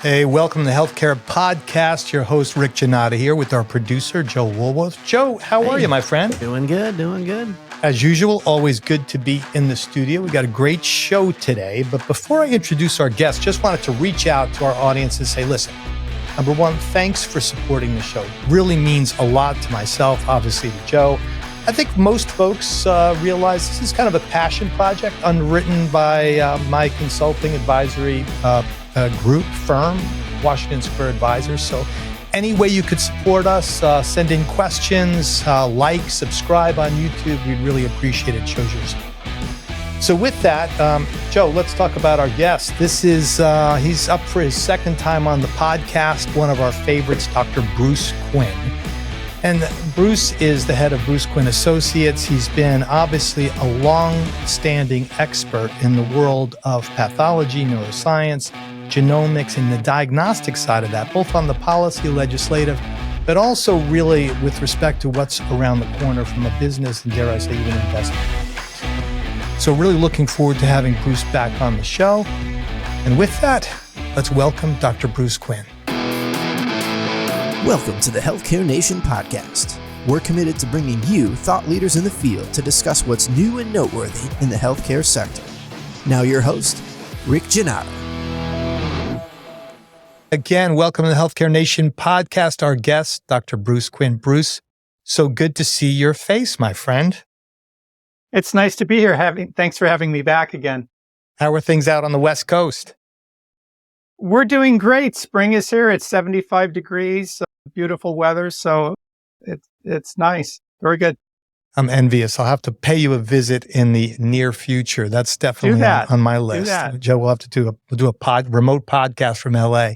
Hey, welcome to the Healthcare Podcast. Your host, Rick Genetics, here with our producer, Joe Woolworth. Joe, how are you, my friend? Doing good. As usual, always good to be in the studio. We got a great show today. But before I introduce our guest, just wanted to reach out to our audience and say, listen, number one, thanks for supporting the show. It really means a lot to myself, obviously to Joe. I think most folks realize this is kind of a passion project underwritten by my consulting advisory group firm, Washington Square Advisors. So any way you could support us, send in questions, like, subscribe on YouTube. We'd really appreciate it. Shows your support. So with that, Joe, let's talk about our guest. This is, he's up for his second time on the podcast, one of our favorites, Dr. Bruce Quinn. And Bruce is the head of Bruce Quinn Associates. He's been obviously a long-standing expert in the world of pathology, neuroscience, genomics, and the diagnostic side of that, both on the policy, legislative, but also really with respect to what's around the corner from a business and, dare I say, even investment. So really looking forward to having Bruce back on the show. And with that, let's welcome Dr. Bruce Quinn. Welcome to the Healthcare Nation podcast. We're committed to bringing you thought leaders in the field to discuss what's new and noteworthy in the healthcare sector. Now your host, Rick Genetics. Again, welcome to the Healthcare Nation podcast. Our guest, Dr. Bruce Quinn. Bruce, so good to see your face, my friend. It's nice to be here. Thanks for having me back again. How are things out on the West Coast? We're doing great. Spring is here. It's 75 degrees, beautiful weather. So it's nice. Very good. I'm envious. I'll have to pay you a visit in the near future. That's definitely on my list. Joe, we'll have to do a remote podcast from LA.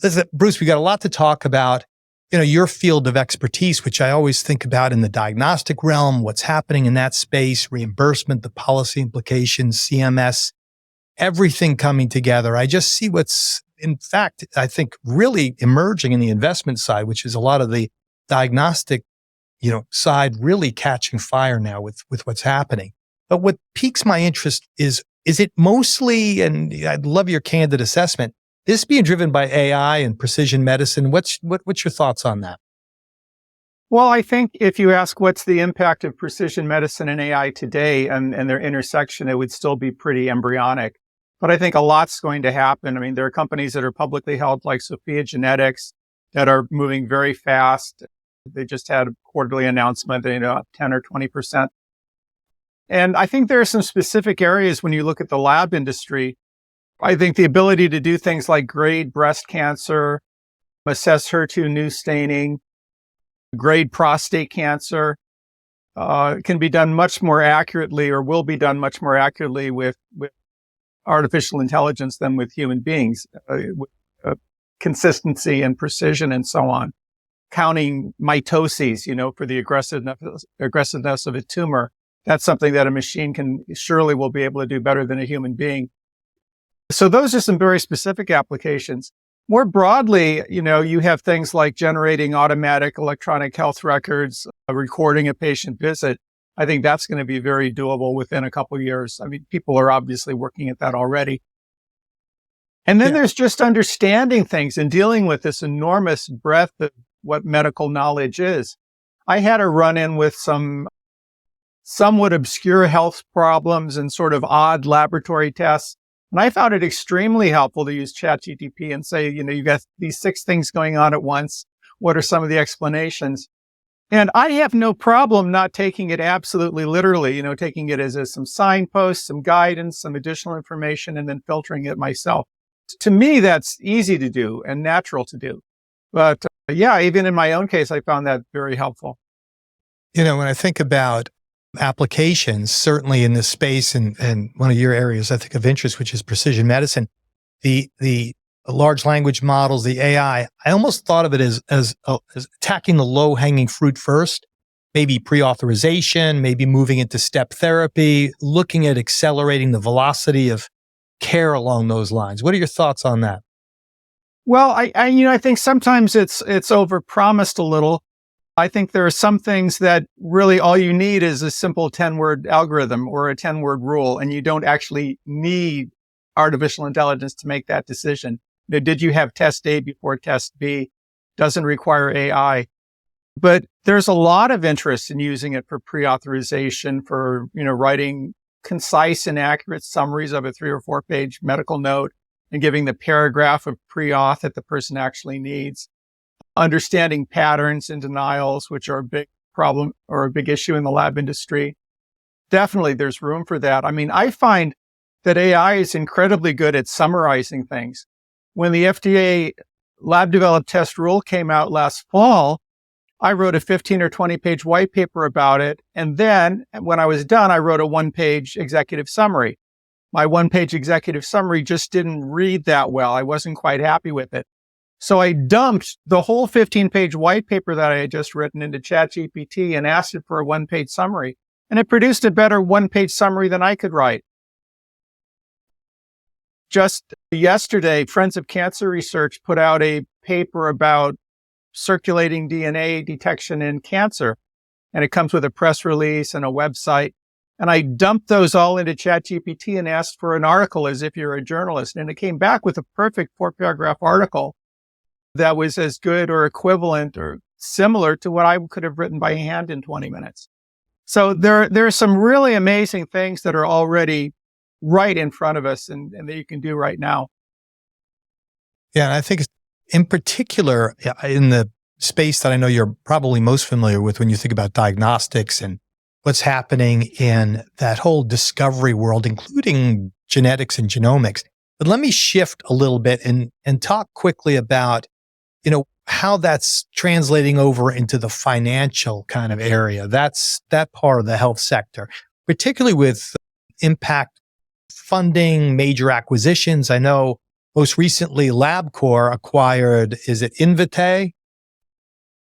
Listen, Bruce, we got a lot to talk about. You know, your field of expertise, which I always think about in the diagnostic realm, what's happening in that space, reimbursement, the policy implications, CMS, everything coming together. I just see what's, in fact, I think really emerging in the investment side, which is a lot of the diagnostic, side really catching fire now with what's happening. But what piques my interest is it mostly, and I'd love your candid assessment, this being driven by AI and precision medicine? What's your thoughts on that? Well, I think if you ask what's the impact of precision medicine and AI today and their intersection, it would still be pretty embryonic. But I think a lot's going to happen. I mean, there are companies that are publicly held like Sophia Genetics that are moving very fast. They just had a quarterly announcement, up 10 or 20%. And I think there are some specific areas when you look at the lab industry. I think the ability to do things like grade breast cancer, assess HER2 new staining, grade prostate cancer, can be done much more accurately or will be done much more accurately with artificial intelligence than with human beings, consistency and precision and so on. Counting mitoses, for the aggressiveness of a tumor. That's something that a machine will be able to do better than a human being. So those are some very specific applications. More broadly, you have things like generating automatic electronic health records, recording a patient visit. I think that's going to be very doable within a couple of years. I mean, people are obviously working at that already. And then there's just understanding things and dealing with this enormous breadth of what medical knowledge is. I had a run-in with some somewhat obscure health problems and sort of odd laboratory tests. And I found it extremely helpful to use ChatGPT and say, you got these 6 things going on at once. What are some of the explanations? And I have no problem not taking it absolutely literally, taking it as some signposts, some guidance, some additional information, and then filtering it myself. To me, that's easy to do and natural to do. But even in my own case, I found that very helpful. When I think about applications, certainly in this space and one of your areas, I think, of interest, which is precision medicine, the large language models, the AI, I almost thought of it as attacking the low-hanging fruit first, maybe pre-authorization, maybe moving into step therapy, looking at accelerating the velocity of care along those lines. What are your thoughts on that? Well, I think sometimes it's overpromised a little. I think there are some things that really all you need is a simple 10-word algorithm or a 10-word rule, and you don't actually need artificial intelligence to make that decision. Did you have test A before test B? Doesn't require AI. But there's a lot of interest in using it for pre-authorization, for, writing concise and accurate summaries of a 3 or 4 page medical note and giving the paragraph of pre-auth that the person actually needs. Understanding patterns and denials, which are a big problem or a big issue in the lab industry. Definitely there's room for that. I mean, I find that AI is incredibly good at summarizing things. When the FDA lab developed test rule came out last fall, I wrote a 15 or 20 page white paper about it. And then when I was done, I wrote a 1-page executive summary. My 1-page executive summary just didn't read that well. I wasn't quite happy with it. So I dumped the whole 15-page white paper that I had just written into ChatGPT and asked it for a 1-page summary. And it produced a better 1-page summary than I could write. Just yesterday, Friends of Cancer Research put out a paper about circulating DNA detection in cancer. And it comes with a press release and a website. And I dumped those all into ChatGPT and asked for an article as if you're a journalist. And it came back with a perfect 4-paragraph article that was as good or equivalent or similar to what I could have written by hand in 20 minutes. So there are some really amazing things that are already right in front of us and that you can do right now. Yeah, and I think in particular, in the space that I know you're probably most familiar with when you think about diagnostics and what's happening in that whole discovery world, including genetics and genomics. But let me shift a little bit and talk quickly about, how that's translating over into the financial kind of area. That's that part of the health sector, particularly with impact funding, major acquisitions. I know most recently LabCorp acquired, is it Invitae?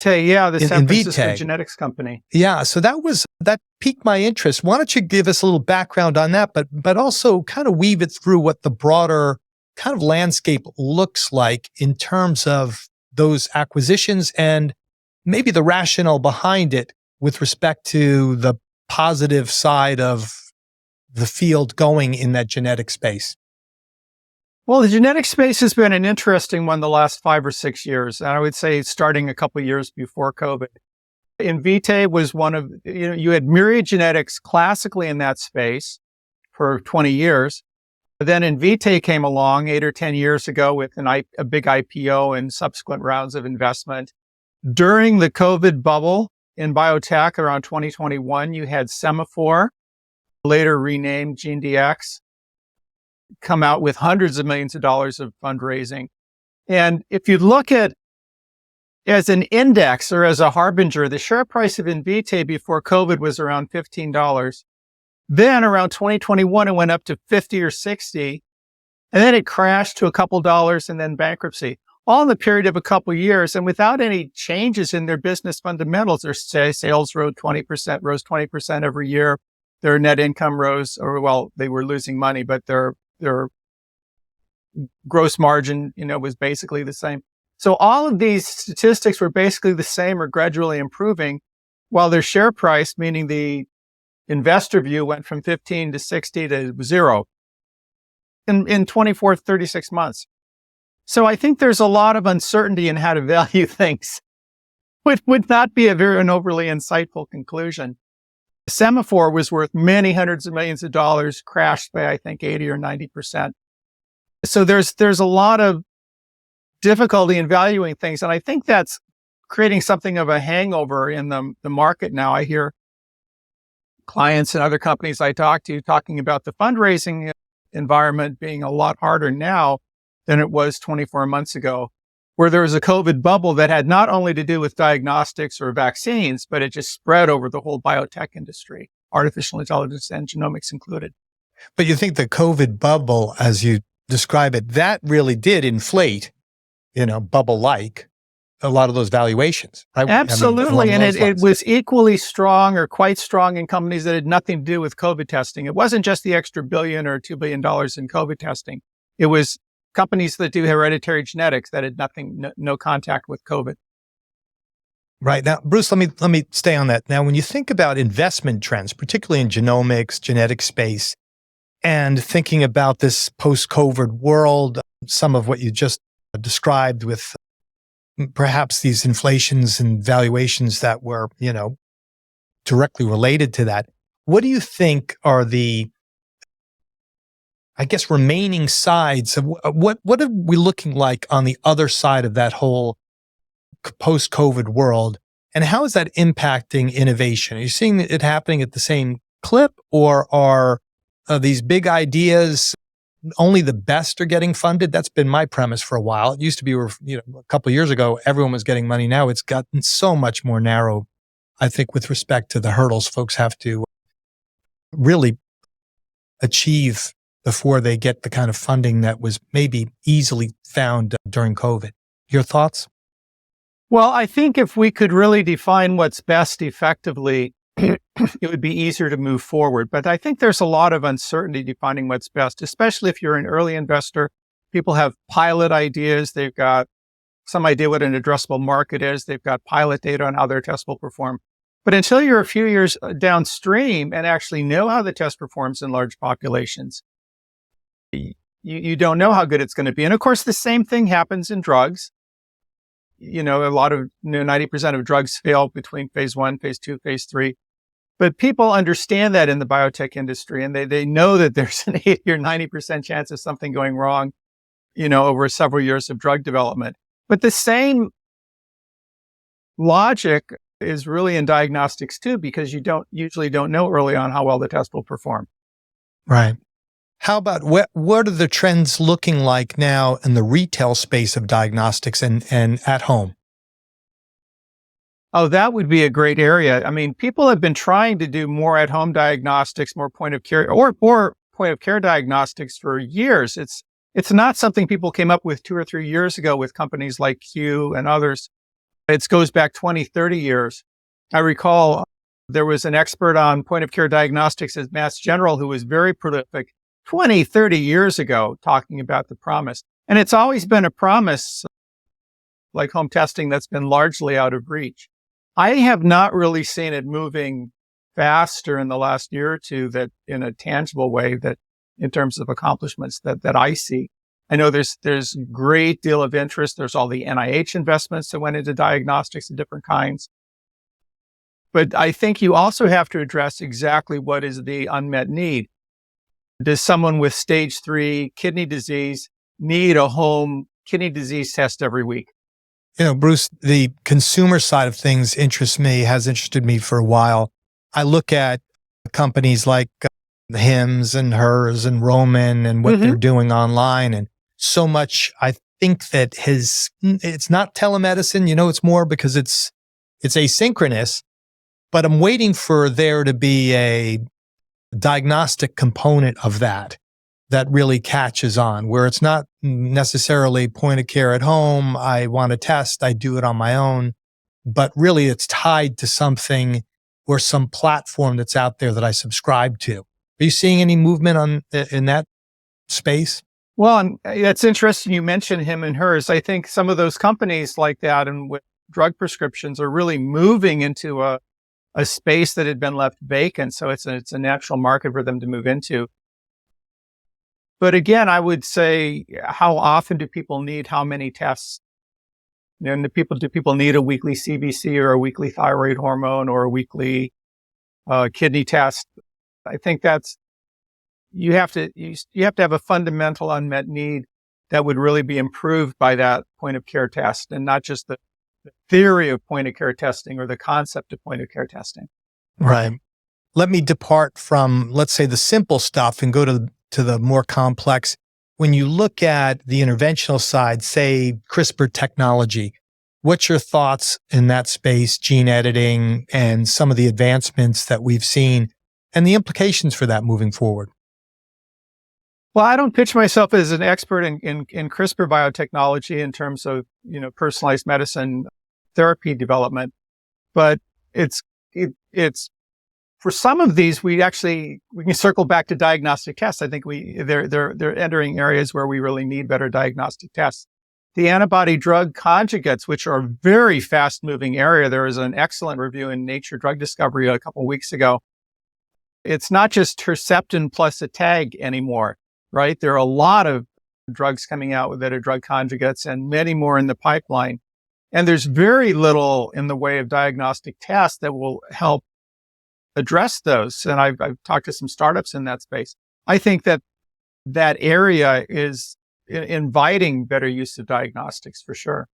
Yeah, the San Francisco Invitae. Genetics company. Yeah, so that piqued my interest. Why don't you give us a little background on that, but also kind of weave it through what the broader kind of landscape looks like in terms of those acquisitions and maybe the rationale behind it with respect to the positive side of the field going in that genetic space. Well, the genetic space has been an interesting one the last 5 or 6 years. And I would say starting a couple of years before COVID. Invitae was one of, you had Myriad Genetics classically in that space for 20 years. But then Invitae came along 8 or 10 years ago with a big IPO and subsequent rounds of investment. During the COVID bubble in biotech around 2021, you had Semaphore, later renamed GeneDx, come out with hundreds of millions of dollars of fundraising. And if you look at as an index or as a harbinger, the share price of Invitae before COVID was around $15. Then around 2021, it went up to 50 or 60. And then it crashed to a couple dollars and then bankruptcy, all in the period of a couple of years. And without any changes in their business fundamentals, their sales rose 20% every year. Their net income rose, they were losing money, but their gross margin, was basically the same. So all of these statistics were basically the same or gradually improving, while their share price, meaning the investor view, went from 15 to 60 to 0 in 24, 36 months. So I think there's a lot of uncertainty in how to value things, which would not be an overly insightful conclusion. Semaphore was worth many hundreds of millions of dollars, crashed by, I think, 80 or 90%. So there's a lot of difficulty in valuing things. And I think that's creating something of a hangover in the market now. I hear clients and other companies I talk to talking about the fundraising environment being a lot harder now than it was 24 months ago, where there was a COVID bubble that had not only to do with diagnostics or vaccines, but it just spread over the whole biotech industry, artificial intelligence and genomics included. But you think the COVID bubble, as you describe it, that really did inflate, bubble-like, a lot of those valuations, right? Absolutely. And it was equally strong or quite strong in companies that had nothing to do with COVID testing. It wasn't just the extra $1 billion or $2 billion in COVID testing. It was companies that do hereditary genetics that had no contact with COVID. Right. Now, Bruce, let me stay on that. Now, when you think about investment trends, particularly in genomics, genetic space, and thinking about this post-COVID world, some of what you just described with perhaps these inflations and valuations that were, directly related to that. What do you think are the, I guess, remaining sides of what are we looking like on the other side of that whole post-COVID world? And how is that impacting innovation? Are you seeing it happening at the same clip, or are these big ideas only the best are getting funded? That's been my premise for a while. It used to be, a couple of years ago, everyone was getting money. Now it's gotten so much more narrow, I think, with respect to the hurdles folks have to really achieve before they get the kind of funding that was maybe easily found during COVID. Your thoughts? Well, I think if we could really define what's best effectively, it would be easier to move forward. But I think there's a lot of uncertainty defining what's best, especially if you're an early investor. People have pilot ideas. They've got some idea what an addressable market is. They've got pilot data on how their test will perform. But until you're a few years downstream and actually know how the test performs in large populations, you don't know how good it's going to be. And of course, the same thing happens in drugs. A lot of 90% of drugs fail between phase 1, phase 2, phase 3. But people understand that in the biotech industry, and they know that there's an 80 or 90% chance of something going wrong, over several years of drug development. But the same logic is really in diagnostics too, because you usually don't know early on how well the test will perform. Right. How about what are the trends looking like now in the retail space of diagnostics and at home? Oh, that would be a great area. I mean, people have been trying to do more at-home diagnostics, more point of care or point of care diagnostics for years. It's not something people came up with 2 or 3 years ago with companies like Q and others. It goes back 20, 30 years. I recall there was an expert on point of care diagnostics at Mass General who was very prolific 20, 30 years ago, talking about the promise. And it's always been a promise, like home testing, that's been largely out of reach. I have not really seen it moving faster in the last year or two, that in a tangible way, that in terms of accomplishments that I see. I know there's great deal of interest. There's all the NIH investments that went into diagnostics of different kinds. But I think you also have to address exactly what is the unmet need. Does someone with stage 3 kidney disease need a home kidney disease test every week? Bruce, the consumer side of things has interested me for a while. I look at companies like Hims and Hers and Roman and what they're doing online. And so much, I think that it's not telemedicine, it's more because it's asynchronous, but I'm waiting for there to be a diagnostic component of that really catches on, where it's not necessarily point of care at home. I want to test, I do it on my own, but really it's tied to something or some platform that's out there that I subscribe to. Are you seeing any movement in that space? Well, and that's interesting. You mentioned Him and Hers. I think some of those companies like that and with drug prescriptions are really moving into a space that had been left vacant. So it's a natural market for them to move into. But again, I would say, how often do people need how many tests? Do people need a weekly CBC or a weekly thyroid hormone or a weekly kidney test? I think you have to have a fundamental unmet need that would really be improved by that point of care test, and not just the theory of point of care testing or the concept of point of care testing. Right. Let me depart from, let's say, the simple stuff and go to the more complex. When you look at the interventional side, say CRISPR technology, what's your thoughts in that space, gene editing, and some of the advancements that we've seen and the implications for that moving forward? Well, I don't pitch myself as an expert in CRISPR biotechnology in terms of, personalized medicine therapy development, but it's for some of these, we can circle back to diagnostic tests. I think they're entering areas where we really need better diagnostic tests. The antibody drug conjugates, which are a very fast moving area. There was an excellent review in Nature Drug Discovery a couple of weeks ago. It's not just Herceptin plus a tag anymore, right? There are a lot of drugs coming out that are drug conjugates and many more in the pipeline. And there's very little in the way of diagnostic tests that will help address those. And I've talked to some startups in that space. I think that area is inviting better use of diagnostics for sure.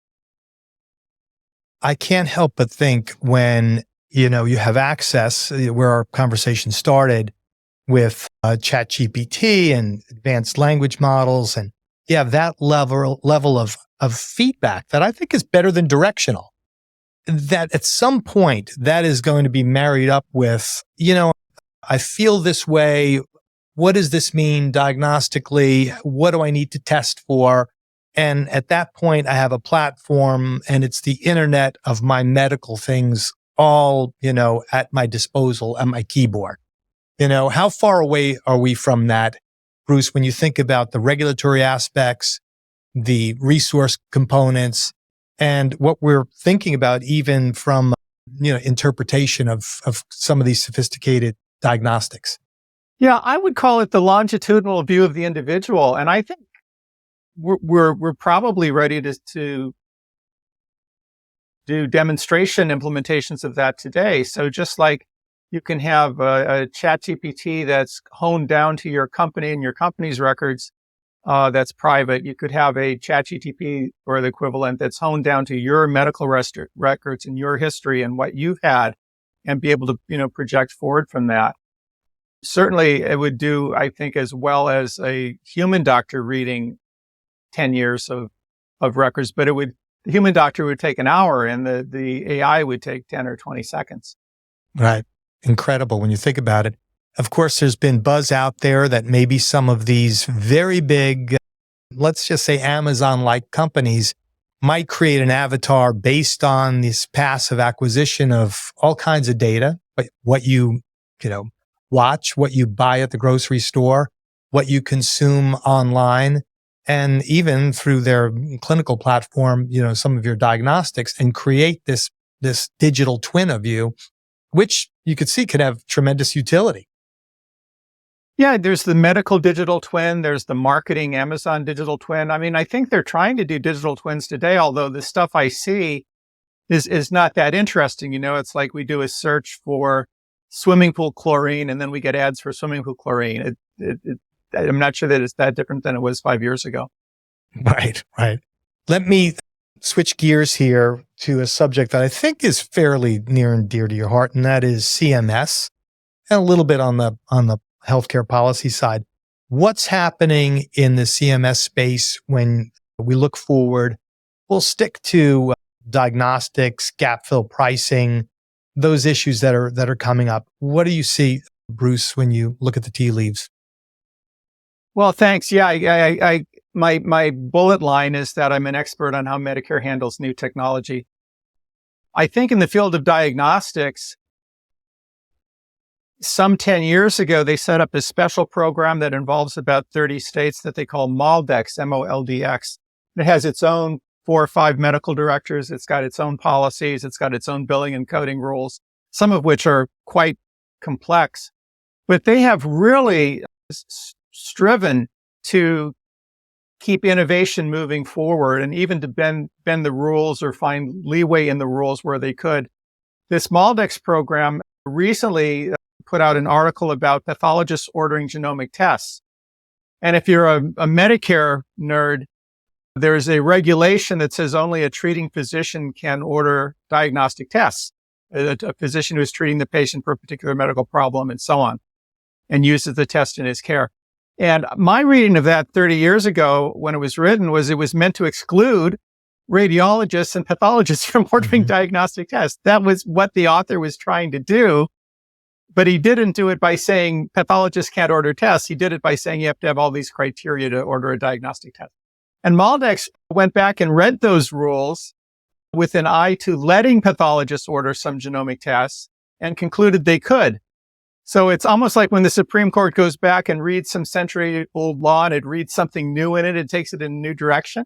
I can't help but think when, you have access, where our conversation started with ChatGPT and advanced language models, and you have that level of feedback that I think is better than directional. That at some point that is going to be married up with, I feel this way. What does this mean diagnostically? What do I need to test for? And at that point, I have a platform and it's the internet of my medical things all, at my disposal, at my keyboard. How far away are we from that, Bruce, when you think about the regulatory aspects, the resource components, and what we're thinking about even from, interpretation of some of these sophisticated diagnostics? Yeah, I would call it the longitudinal view of the individual. And I think we're probably ready to do demonstration implementations of that today. So just like you can have a ChatGPT that's honed down to your company and your company's records, that's private. You could have a ChatGPT or the equivalent that's honed down to your medical records and your history and what you've had, and be able to, project forward from that. Certainly, it would do, I think, as well as a human doctor reading 10 years of records, but the human doctor would take an hour and the AI would take 10 or 20 seconds. Right. Incredible when you think about it. Of course, there's been buzz out there that maybe some of these very big, let's just say Amazon-like companies might create an avatar based on this passive acquisition of all kinds of data, but what you watch, what you buy at the grocery store, what you consume online, and even through their clinical platform, some of your diagnostics, and create this digital twin of you, which you could see could have tremendous utility. Yeah, there's the medical digital twin. There's the marketing Amazon digital twin. I mean, I think they're trying to do digital twins today, although the stuff I see is not that interesting. It's like we do a search for swimming pool chlorine, and then we get ads for swimming pool chlorine. I'm not sure that it's that different than it was 5 years ago. Right. Let me switch gears here to a subject that I think is fairly near and dear to your heart, and that is CMS, and a little bit on the healthcare policy side. What's happening in the CMS space when we look forward? We'll stick to diagnostics, gap fill pricing, those issues that are coming up. What do you see, Bruce, when you look at the tea leaves? Well, thanks. Yeah, my bullet line is that I'm an expert on how Medicare handles new technology. I think in the field of diagnostics, some 10 years ago, they set up a special program that involves about 30 states that they call MOLDX, MOLDX. It has its own 4 or 5 medical directors. It's got its own policies. It's got its own billing and coding rules, some of which are quite complex. But they have really striven to keep innovation moving forward, and even to bend the rules or find leeway in the rules where they could. This MOLDX program recently put out an article about pathologists ordering genomic tests. And if you're a Medicare nerd, there's a regulation that says only a treating physician can order diagnostic tests, a physician who is treating the patient for a particular medical problem and so on, and uses the test in his care. And my reading of that 30 years ago when it was written was it was meant to exclude radiologists and pathologists from ordering diagnostic tests. That was what the author was trying to do. But he didn't do it by saying pathologists can't order tests. He did it by saying you have to have all these criteria to order a diagnostic test. And MOLDX went back and read those rules with an eye to letting pathologists order some genomic tests and concluded they could. So it's almost like when the Supreme Court goes back and reads some century-old law and it reads something new in it, it takes it in a new direction.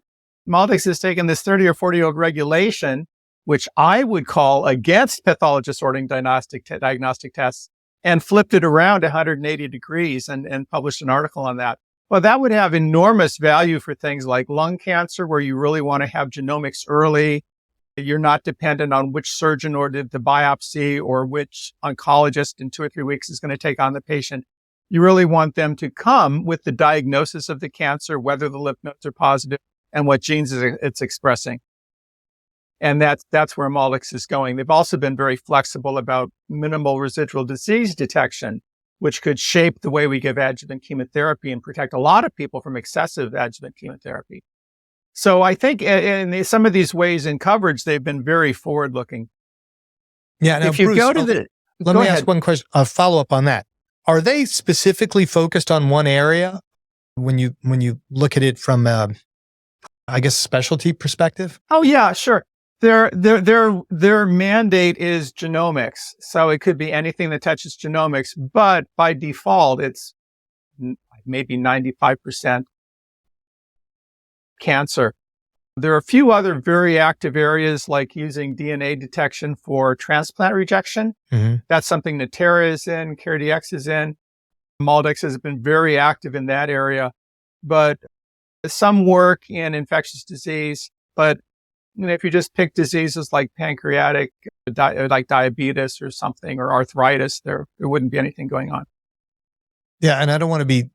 MOLDX has taken this 30 or 40-year-old regulation, which I would call against pathologists ordering diagnostic tests, and flipped it around 180 degrees and published an article on that. Well, that would have enormous value for things like lung cancer, where you really want to have genomics early. You're not dependent on which surgeon ordered the biopsy or which oncologist in 2 or 3 weeks is going to take on the patient. You really want them to come with the diagnosis of the cancer, whether the lymph nodes are positive and what genes it's expressing. And that's where MALDX is going. They've also been very flexible about minimal residual disease detection, which could shape the way we give adjuvant chemotherapy and protect a lot of people from excessive adjuvant chemotherapy. So I think in some of these ways in coverage, they've been very forward-looking. Yeah. Now, If you Bruce, go to the, let go me ahead. ask one question, a follow up on that. Are they specifically focused on one area when you look at it from I guess specialty perspective? Oh yeah, sure. Their mandate is genomics, so it could be anything that touches genomics. But by default, it's maybe 95% cancer. There are a few other very active areas, like using DNA detection for transplant rejection. Mm-hmm. That's something Natera is in, CareDx is in. MALDX has been very active in that area, but some work in infectious disease. But if you just pick diseases like pancreatic, like diabetes or something, or arthritis, there wouldn't be anything going on. Yeah, and I don't want to be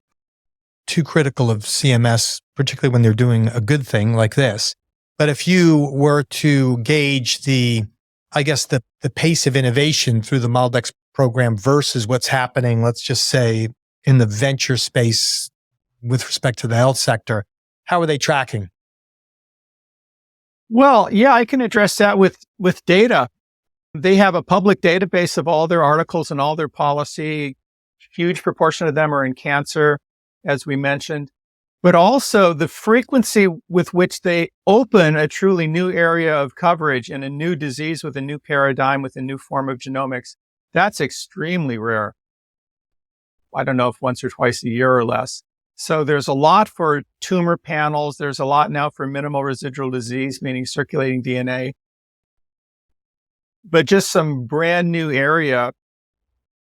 too critical of CMS, particularly when they're doing a good thing like this. But if you were to gauge the pace of innovation through the MALDX program versus what's happening, let's just say, in the venture space with respect to the health sector, how are they tracking? Well, yeah, I can address that with data. They have a public database of all their articles and all their policy. Huge proportion of them are in cancer, as we mentioned, but also the frequency with which they open a truly new area of coverage in a new disease with a new paradigm, with a new form of genomics. That's extremely rare. I don't know if once or twice a year or less. So there's a lot for tumor panels. There's a lot now for minimal residual disease, meaning circulating DNA. But just some brand new area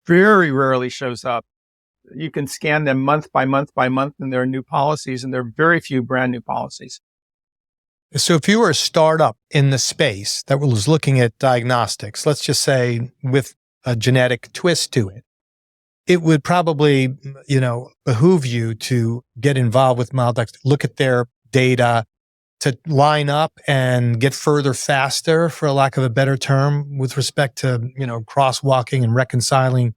very rarely shows up. You can scan them month by month by month, and there are new policies, and there are very few brand new policies. So if you were a startup in the space that was looking at diagnostics, let's just say with a genetic twist to it, it would probably, behoove you to get involved with MALDX, look at their data, to line up and get further faster, for lack of a better term, with respect to, crosswalking and reconciling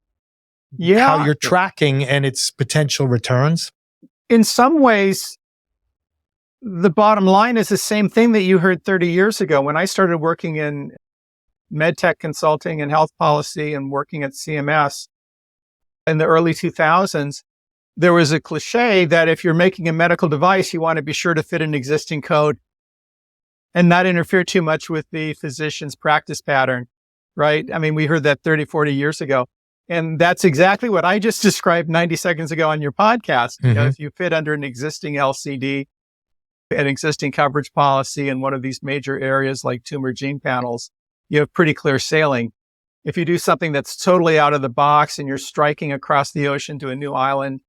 how you're tracking and its potential returns? In some ways, the bottom line is the same thing that you heard 30 years ago. When I started working in medtech consulting and health policy and working at CMS in the early 2000s, there was a cliche that if you're making a medical device, you want to be sure to fit an existing code and not interfere too much with the physician's practice pattern, right? I mean, we heard that 30, 40 years ago. And that's exactly what I just described 90 seconds ago on your podcast. Mm-hmm. If you fit under an existing LCD, an existing coverage policy in one of these major areas like tumor gene panels, you have pretty clear sailing. If you do something that's totally out of the box and you're striking across the ocean to a new island,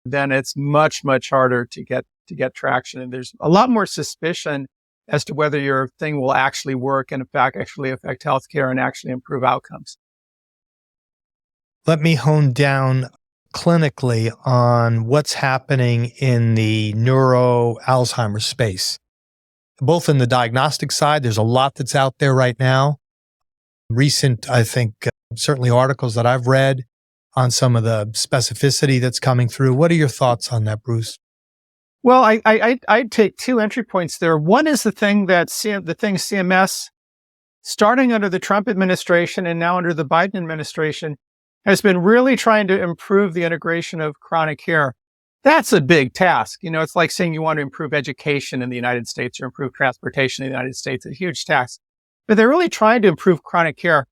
then it's much, much harder to get traction. And there's a lot more suspicion as to whether your thing will actually work and in fact actually affect healthcare and actually improve outcomes. Let me hone down clinically on what's happening in the neuro Alzheimer's space. Both in the diagnostic side, there's a lot that's out there right now. Recent, I think, certainly articles that I've read on some of the specificity that's coming through. What are your thoughts on that, Bruce? Well, I'd take two entry points there. One is the thing CMS, starting under the Trump administration and now under the Biden administration, has been really trying to improve the integration of chronic care. That's a big task. It's like saying you want to improve education in the United States or improve transportation in the United States. It's a huge task. But they're really trying to improve chronic care.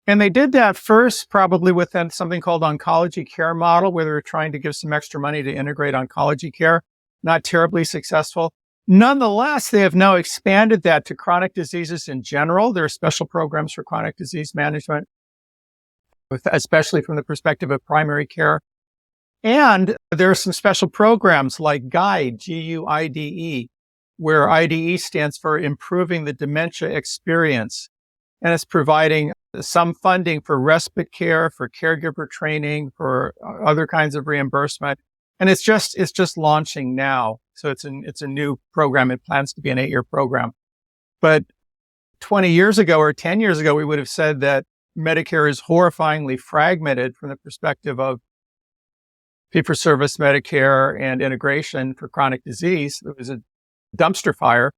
And they did that first probably within something called oncology care model, where they're trying to give some extra money to integrate oncology care. Not terribly successful. Nonetheless, they have now expanded that to chronic diseases in general. There are special programs for chronic disease management, especially from the perspective of primary care. And there are some special programs like GUIDE, Guide, where IDE stands for Improving the Dementia Experience. And it's providing some funding for respite care, for caregiver training, for other kinds of reimbursement. And it's just launching now. So it's a new program. It plans to be an 8-year program. But 20 years ago or 10 years ago, we would have said that Medicare is horrifyingly fragmented from the perspective of fee-for-service Medicare and integration for chronic disease. It was a dumpster fire.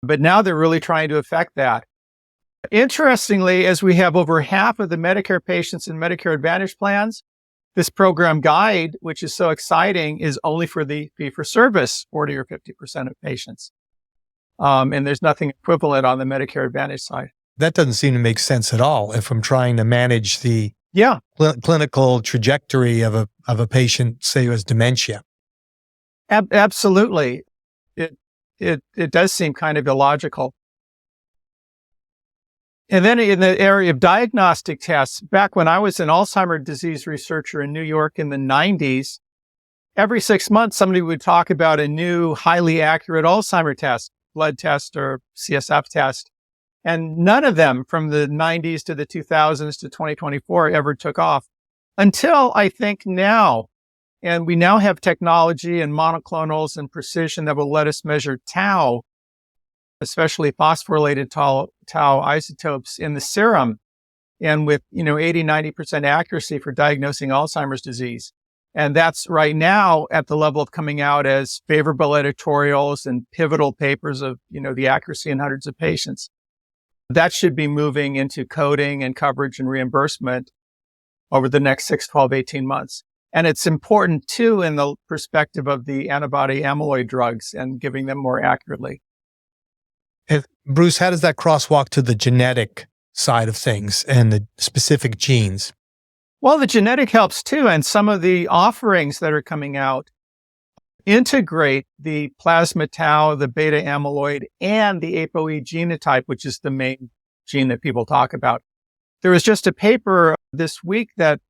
But now they're really trying to affect that. Interestingly, as we have over half of the Medicare patients in Medicare Advantage plans, this program GUIDE, which is so exciting, is only for the fee-for-service 40 or 50% of patients. And there's nothing equivalent on the Medicare Advantage side. That doesn't seem to make sense at all if I'm trying to manage the clinical trajectory of a patient, say, who has dementia. Absolutely. It does seem kind of illogical. And then in the area of diagnostic tests, back when I was an Alzheimer's disease researcher in New York in the 90s, every 6 months, somebody would talk about a new, highly accurate Alzheimer's test, blood test or CSF test. And none of them from the 90s to the 2000s to 2024 ever took off until I think now. And we now have technology and monoclonals and precision that will let us measure tau, especially phosphorylated tau isotopes in the serum, and with 80, 90% accuracy for diagnosing Alzheimer's disease. And that's right now at the level of coming out as favorable editorials and pivotal papers of the accuracy in hundreds of patients. That should be moving into coding and coverage and reimbursement over the next 6, 12, 18 months. And it's important too in the perspective of the antibody amyloid drugs and giving them more accurately. Bruce, how does that crosswalk to the genetic side of things and the specific genes? Well, the genetic helps too. And some of the offerings that are coming out integrate the plasma tau, the beta amyloid, and the ApoE genotype, which is the main gene that people talk about. There was just a paper this week that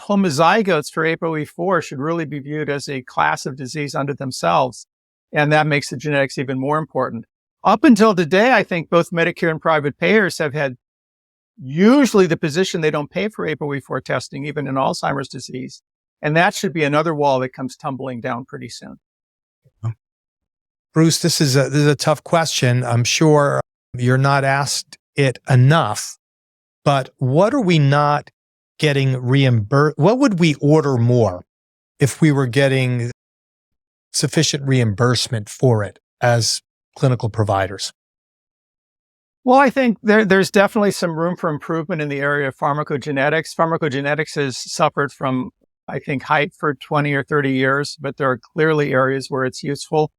homozygotes for ApoE4 should really be viewed as a class of disease unto themselves. And that makes the genetics even more important. Up until today, I think both Medicare and private payers have had usually the position they don't pay for ApoE4 testing, even in Alzheimer's disease. And that should be another wall that comes tumbling down pretty soon. Bruce, this is a tough question. I'm sure you're not asked it enough, but what are we not getting reimbursed? What would we order more if we were getting sufficient reimbursement for it as clinical providers? Well, I think there's definitely some room for improvement in the area of pharmacogenetics. Pharmacogenetics has suffered from, I think, hype for 20 or 30 years, but there are clearly areas where it's useful.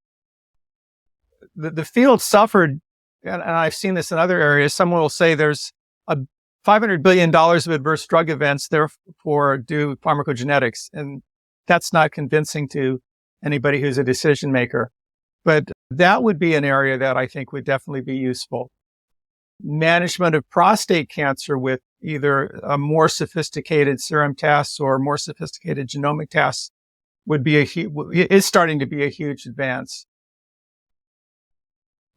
The field suffered, and I've seen this in other areas. Someone will say there's a $500 billion of adverse drug events, therefore due pharmacogenetics. And that's not convincing to anybody who's a decision maker. But that would be an area that I think would definitely be useful. Management of prostate cancer with either a more sophisticated serum tests or more sophisticated genomic tests is starting to be a huge advance.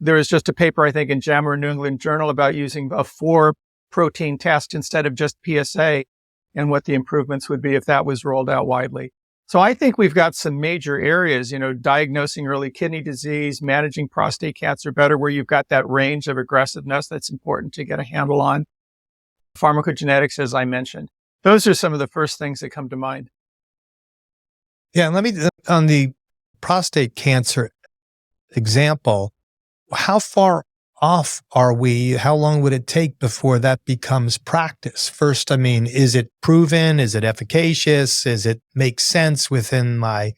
There is just a paper, I think, in JAMA or New England Journal about using a 4-protein test instead of just PSA and what the improvements would be if that was rolled out widely. So I think we've got some major areas, diagnosing early kidney disease, managing prostate cancer better, where you've got that range of aggressiveness that's important to get a handle on. Pharmacogenetics, as I mentioned. Those are some of the first things that come to mind. Yeah, and on the prostate cancer example, how far off are we? How long would it take before that becomes practice? First, is it proven? Is it efficacious? Does it make sense within my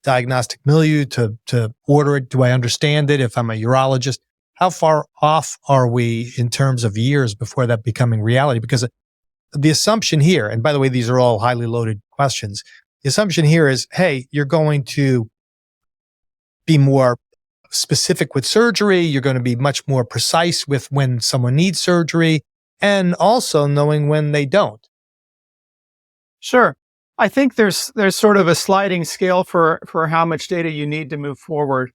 diagnostic milieu to order it? Do I understand it if I'm a urologist? How far off are we in terms of years before that becoming reality? Because the assumption here, and by the way, these are all highly loaded questions. The assumption here is, hey, you're going to be more specific with surgery. You're going to be much more precise with when someone needs surgery and also knowing when they don't. Sure. I think there's sort of a sliding scale for how much data you need to move forward.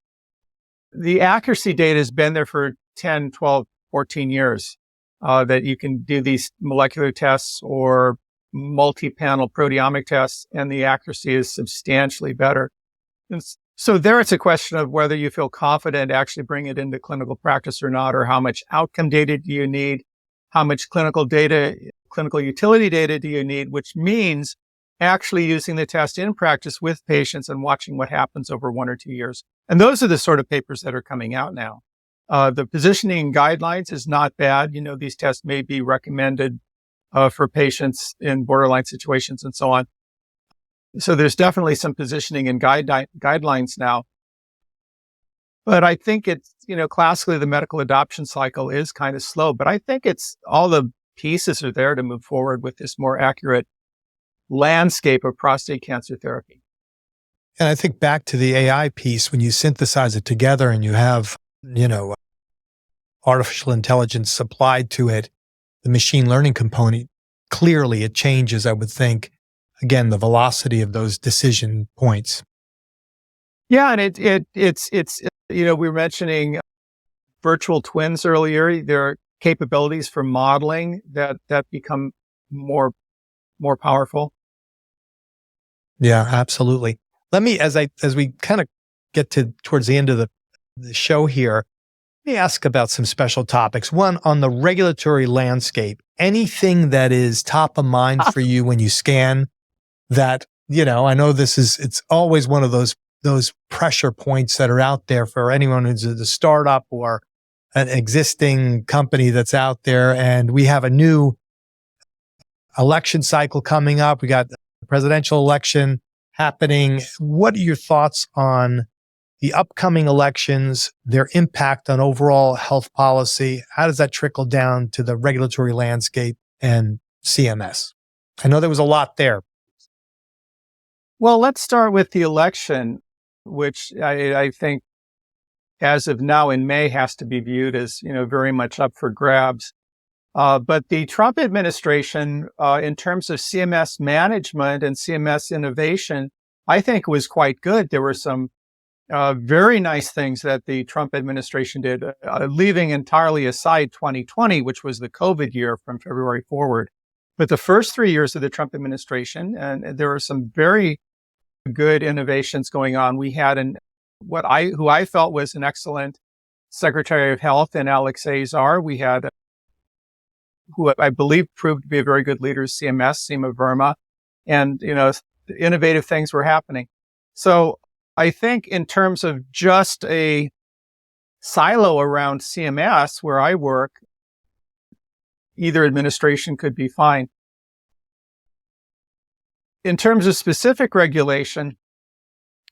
The accuracy data has been there for 10, 12, 14 years, that you can do these molecular tests or multi-panel proteomic tests, and the accuracy is substantially better. And so there it's a question of whether you feel confident actually bring it into clinical practice or not, or how much outcome data do you need, how much clinical utility data do you need, which means actually using the test in practice with patients and watching what happens over 1 or 2 years. And those are the sort of papers that are coming out now. The positioning guidelines is not bad. These tests may be recommended for patients in borderline situations and so on. So there's definitely some positioning and guidelines now. But I think it's, classically the medical adoption cycle is kind of slow, but I think it's all the pieces are there to move forward with this more accurate landscape of prostate cancer therapy. And I think back to the AI piece, when you synthesize it together and you have, artificial intelligence applied to it, the machine learning component, clearly it changes, I would think, again, the velocity of those decision points. Yeah. And it's, we were mentioning virtual twins earlier. There are capabilities for modeling that become more powerful. Yeah, absolutely. Let me, as we kind of get towards the end of the show here, let me ask about some special topics. One, on the regulatory landscape, anything that is top of mind for you when you scan that, I know it's always one of those pressure points that are out there for anyone who's a startup or an existing company that's out there. And we have a new election cycle coming up. We got the presidential election happening. What are your thoughts on the upcoming elections, their impact on overall health policy? How does that trickle down to the regulatory landscape and CMS? I know there was a lot there. Well, let's start with the election, which I think as of now in May has to be viewed as, very much up for grabs. But the Trump administration, in terms of CMS management and CMS innovation, I think was quite good. There were some very nice things that the Trump administration did, leaving entirely aside 2020, which was the COVID year from February forward. But the first 3 years of the Trump administration, and there were some very good innovations going on. We had who I felt was an excellent Secretary of Health in Alex Azar. We had who I believe proved to be a very good leader, CMS, Seema Verma, and, innovative things were happening. So I think in terms of just a silo around CMS where I work, either administration could be fine. In terms of specific regulation,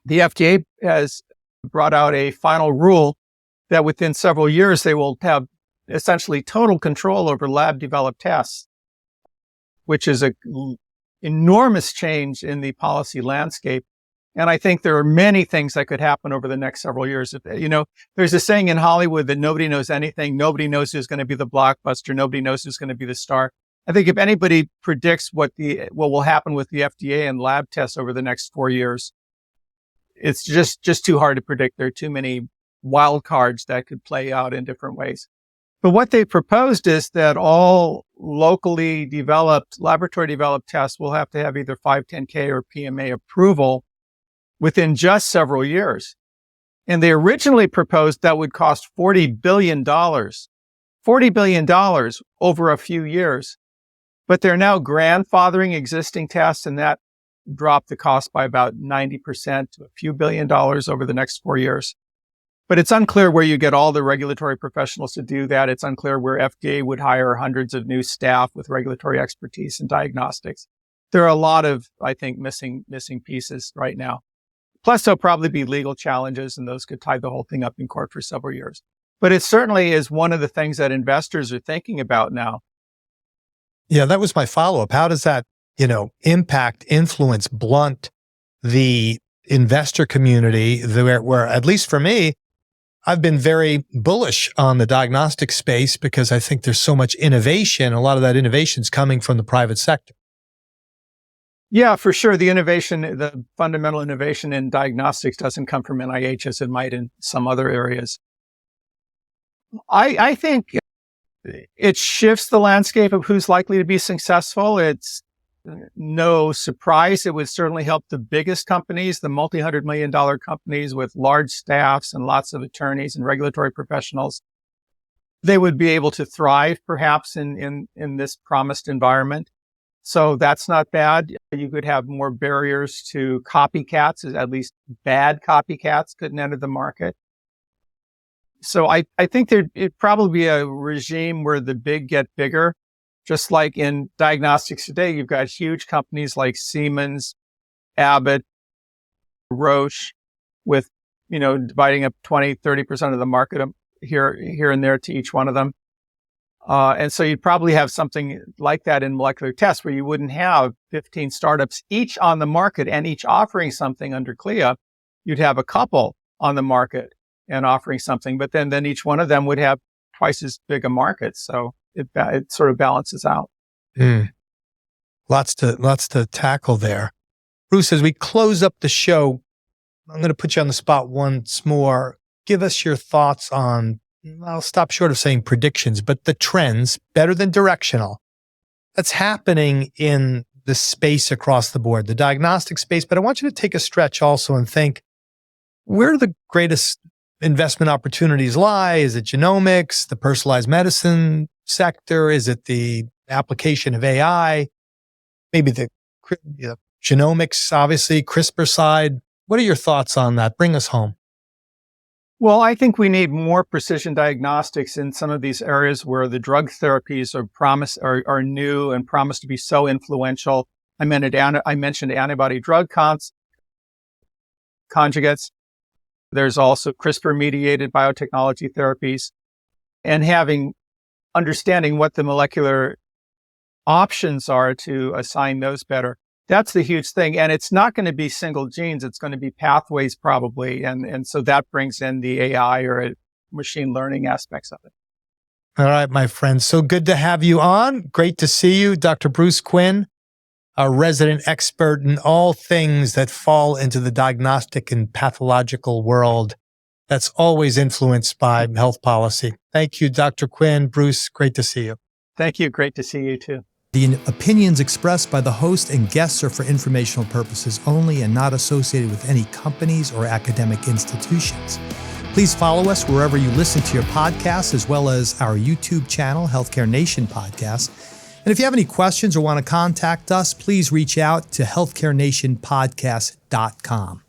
the FDA has brought out a final rule that within several years, they will have essentially total control over lab-developed tests, which is an enormous change in the policy landscape. And I think there are many things that could happen over the next several years. There's a saying in Hollywood that nobody knows anything. Nobody knows who's going to be the blockbuster. Nobody knows who's going to be the star. I think if anybody predicts what will happen with the FDA and lab tests over the next 4 years, it's just too hard to predict. There are too many wild cards that could play out in different ways. But what they proposed is that all locally developed, laboratory developed tests will have to have either 510K or PMA approval within just several years. And they originally proposed that would cost $40 billion over a few years. But they're now grandfathering existing tests, and that dropped the cost by about 90% to a few $1 billion over the next 4 years. But it's unclear where you get all the regulatory professionals to do that. It's unclear where FDA would hire hundreds of new staff with regulatory expertise in diagnostics. There are a lot of, I think, missing pieces right now. Plus, there'll probably be legal challenges, and those could tie the whole thing up in court for several years. But it certainly is one of the things that investors are thinking about now. Yeah, that was my follow-up. How does that, impact, influence, blunt the investor community where, at least for me, I've been very bullish on the diagnostic space because I think there's so much innovation. A lot of that innovation is coming from the private sector. Yeah, for sure. The fundamental innovation in diagnostics doesn't come from NIH as it might in some other areas. I think it shifts the landscape of who's likely to be successful. It's no surprise. It would certainly help the biggest companies, the multi-$100 million companies with large staffs and lots of attorneys and regulatory professionals. They would be able to thrive perhaps in this promised environment. So that's not bad. You could have more barriers to copycats, at least bad copycats couldn't enter the market. So I think it'd probably be a regime where the big get bigger. Just like in diagnostics today, you've got huge companies like Siemens, Abbott, Roche, with, dividing up 20, 30% of the market here and there to each one of them. And so you'd probably have something like that in molecular tests where you wouldn't have 15 startups each on the market and each offering something under CLIA. You'd have a couple on the market and offering something, but then each one of them would have twice as big a market. So it sort of balances out. Lots to tackle there. Bruce, as we close up the show, I'm going to put you on the spot once more. Give us your thoughts on, I'll stop short of saying predictions, but the trends, better than directional, that's happening in the space across the board, the diagnostic space. But I want you to take a stretch also and think, where do the greatest investment opportunities lie? Is it genomics, the personalized medicine sector? Is it the application of AI? Maybe the genomics, obviously, CRISPR side. What are your thoughts on that? Bring us home. Well, I think we need more precision diagnostics in some of these areas where the drug therapies are new and promise to be so influential. I mentioned antibody drug conjugates. There's also CRISPR-mediated biotechnology therapies, and understanding what the molecular options are to assign those better. That's the huge thing. And it's not going to be single genes. It's going to be pathways probably. And so that brings in the AI or machine learning aspects of it. All right, my friend. So good to have you on. Great to see you, Dr. Bruce Quinn, a resident expert in all things that fall into the diagnostic and pathological world that's always influenced by health policy. Thank you, Dr. Quinn. Bruce, great to see you. Thank you. Great to see you too. The opinions expressed by the host and guests are for informational purposes only and not associated with any companies or academic institutions. Please follow us wherever you listen to your podcasts, as well as our YouTube channel, Healthcare Nation Podcast. And if you have any questions or want to contact us, please reach out to healthcarenationpodcast.com.